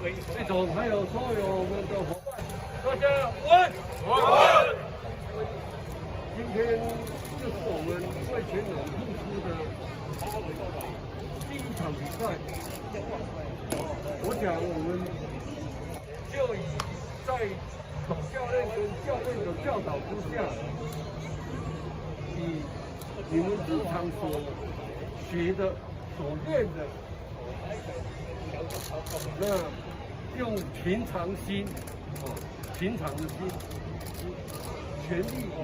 魏总还有所有我们的伙伴，大家稳。今天就是我们魏全龙复出的第一场比赛。我想我们就以在总教练跟教练的教导之下，以你们日常所学的、所练的，那用平常心，平常的心，全力以赴，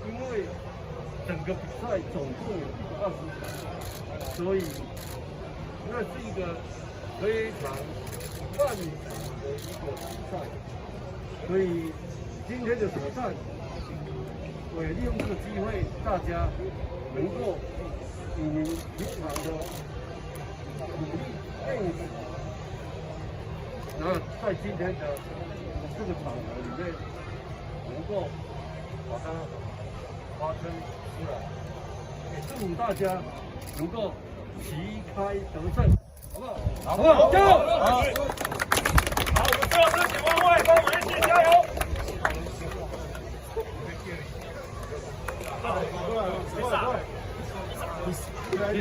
因为整个比赛总共有120场，所以那是一个非常漫长的一个比赛，所以今天的挑战，我也利用这个机会，大家能够以你们平常的努力练习，然后在今天的这个场合里面，能够把它发生出来，也祝福大家能够旗开得胜，好不好？好不好？加油！好，我们最后是请万位帮我们一起加油！回去！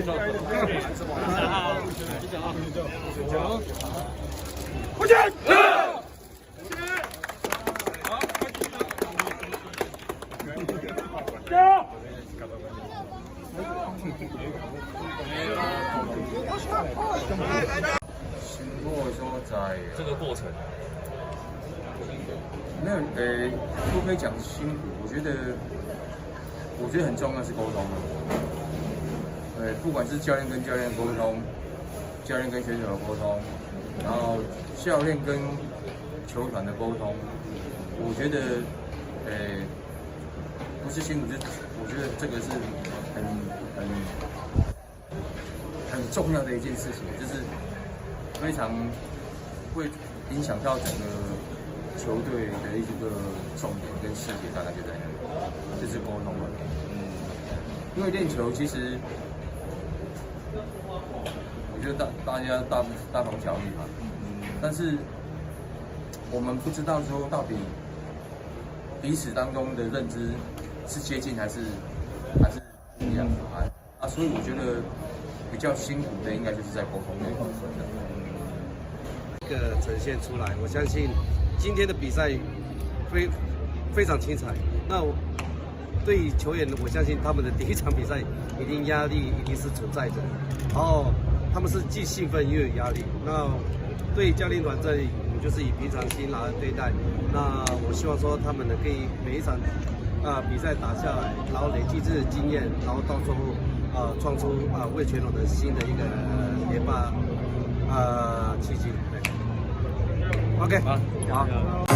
加油！如果说在这个过程，没有都可以讲辛苦，我觉得很重要是沟通。不管是教练跟教练沟通，教练跟选手的沟通，然后教练跟球团的沟通，我觉得不是辛苦，我觉得这个是很重要的一件事情，就是非常会影响到整个球队的一个重点跟细节，大概就在那里，就是沟通了。因为练球其实，我觉得大家大同小异嘛，但是我们不知道说到底彼此当中的认知是接近还是不一样的所以我觉得比较辛苦的应该就是在沟通那一部分的。这个呈现出来，我相信今天的比赛非常精彩。那对于球员，我相信他们的第一场比赛一定压力一定是存在的，然后他们是既兴奋又有压力。那对教练团这里，我们就是以平常心来对待。那我希望说他们可以每一场比赛打下来，然后累积自己的经验，然后到时候创出魏全龙的新的一个联霸奇迹。OK， 好。